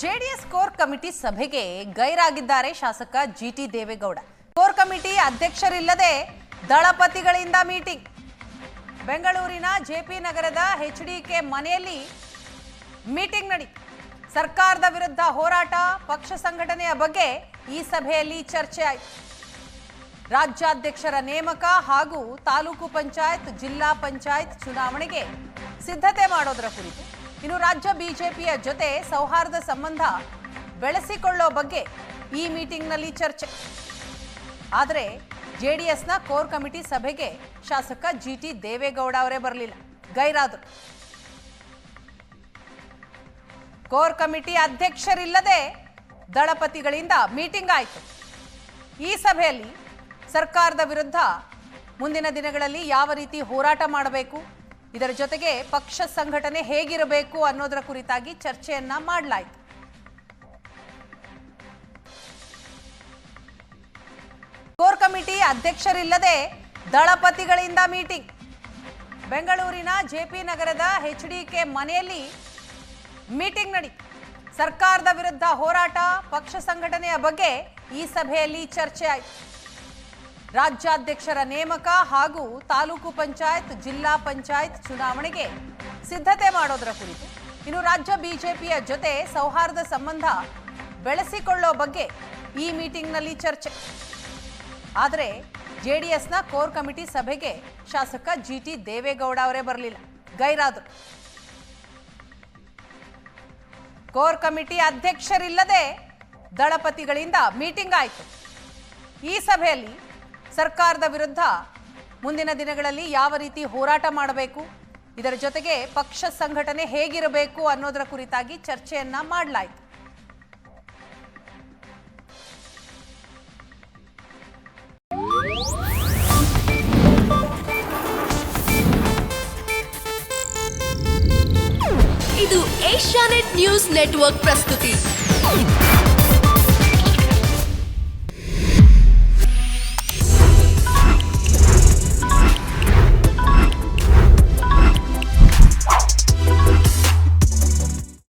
JDS core committee ಸಭೆಗೆ ಗೈರಾಗಿದ್ದಾರೆ ಶಾಸಕ ಜಿಟಿ ದೇವೇಗೌಡ. ಕೋರ್ ಕಮಿಟಿ ಅಧ್ಯಕ್ಷರಿಲ್ಲದೆ ದಳಪತಿಗಳಿಂದ ಮೀಟಿಂಗ್. ಬೆಂಗಳೂರಿನ ಜೆಪಿ ನಗರದ ಎಚ್ಡಿಕೆ ಮನೆಯಲ್ಲಿ ಮೀಟಿಂಗ್ ನಡೆಯಿತು. ಸರ್ಕಾರದ ವಿರುದ್ಧ ಹೋರಾಟ, ಪಕ್ಷ ಸಂಘಟನೆಯ ಬಗ್ಗೆ ಈ ಸಭೆಯಲ್ಲಿ ಚರ್ಚೆ ಆಯಿತು. ರಾಜ್ಯಾಧ್ಯಕ್ಷರ ನೇಮಕ ಹಾಗೂ ತಾಲೂಕು ಪಂಚಾಯತ್, ಜಿಲ್ಲಾ ಪಂಚಾಯತ್ ಚುನಾವಣೆಗೆ ಸಿದ್ಧತೆ ಮಾಡೋದರ ಕುರಿತು, ಇನ್ನು ರಾಜ್ಯ ಬಿಜೆಪಿಯ ಜೊತೆ ಸೌಹಾರ್ದ ಸಂಬಂಧ ಬೆಳೆಸಿಕೊಳ್ಳೋ ಬಗ್ಗೆ ಈ ಮೀಟಿಂಗ್ನಲ್ಲಿ ಚರ್ಚೆ. ಆದರೆ ಜೆಡಿಎಸ್ನ ಕೋರ್ ಕಮಿಟಿ ಸಭೆಗೆ ಶಾಸಕ ಜಿಟಿ ದೇವೇಗೌಡ ಅವರೇ ಬರಲಿಲ್ಲ, ಗೈರಾದರು. ಕೋರ್ ಕಮಿಟಿ ಅಧ್ಯಕ್ಷರಿಲ್ಲದೆ ದಳಪತಿಗಳಿಂದ ಮೀಟಿಂಗ್ ಆಯಿತು. ಈ ಸಭೆಯಲ್ಲಿ ಸರ್ಕಾರದ ವಿರುದ್ಧ ಮುಂದಿನ ದಿನಗಳಲ್ಲಿ ಯಾವ ರೀತಿ ಹೋರಾಟ ಮಾಡಬೇಕು, ಇದರ ಜೊತೆಗೆ ಪಕ್ಷ ಸಂಘಟನೆ ಹೇಗಿರಬೇಕು ಅನ್ನೋದರ ಕುರಿತಾಗಿ ಚರ್ಚೆಯನ್ನ ಮಾಡಲಾಯಿತು. ಕೋರ್ ಕಮಿಟಿ ಅಧ್ಯಕ್ಷರಿಲ್ಲದೆ ದಳಪತಿಗಳಿಂದ ಮೀಟಿಂಗ್. ಬೆಂಗಳೂರಿನ ಜೆಪಿ ನಗರದ ಎಚ್ಡಿಕೆ ಮನೆಯಲ್ಲಿ ಮೀಟಿಂಗ್ ನಡೆಯಿತು. ಸರ್ಕಾರದ ವಿರುದ್ಧ ಹೋರಾಟ, ಪಕ್ಷ ಸಂಘಟನೆಯ ಬಗ್ಗೆ ಈ ಸಭೆಯಲ್ಲಿ ಚರ್ಚೆ ಆಯಿತು. ರಾಜ್ಯಾಧ್ಯಕ್ಷರ ನೇಮಕ ಹಾಗೂ ತಾಲೂಕು ಪಂಚಾಯತ್, ಜಿಲ್ಲಾ ಪಂಚಾಯತ್ ಚುನಾವಣೆಗೆ ಸಿದ್ಧತೆ ಮಾಡೋದರ ಕುರಿತು, ಇನ್ನು ರಾಜ್ಯ ಬಿಜೆಪಿಯ ಜೊತೆ ಸೌಹಾರ್ದ ಸಂಬಂಧ ಬೆಳೆಸಿಕೊಳ್ಳೋ ಬಗ್ಗೆ ಈ ಮೀಟಿಂಗ್ನಲ್ಲಿ ಚರ್ಚೆ. ಆದರೆ ಜೆಡಿಎಸ್ನ ಕೋರ್ ಕಮಿಟಿ ಸಭೆಗೆ ಶಾಸಕ ಜಿಟಿ ದೇವೇಗೌಡ ಅವರೇ ಬರಲಿಲ್ಲ, ಗೈರಾದರು. ಕೋರ್ ಕಮಿಟಿ ಅಧ್ಯಕ್ಷರಿಲ್ಲದೆ ದಳಪತಿಗಳಿಂದ ಮೀಟಿಂಗ್ ಆಯಿತು. ಈ ಸಭೆಯಲ್ಲಿ ಸರ್ಕಾರದ ವಿರುದ್ಧ ಮುಂದಿನ ದಿನಗಳಲ್ಲಿ ಯಾವ ರೀತಿ ಹೋರಾಟ ಮಾಡಬೇಕು, ಇದರ ಜೊತೆಗೆ ಪಕ್ಷ ಸಂಘಟನೆ ಹೇಗಿರಬೇಕು ಅನ್ನೋದರ ಕುರಿತಾಗಿ ಚರ್ಚೆಯನ್ನ ಮಾಡಲಾಯಿತು. ಇದು ಏಷ್ಯಾನೆಟ್ ನ್ಯೂಸ್ ನೆಟ್ವರ್ಕ್ ಪ್ರಸ್ತುತಿ.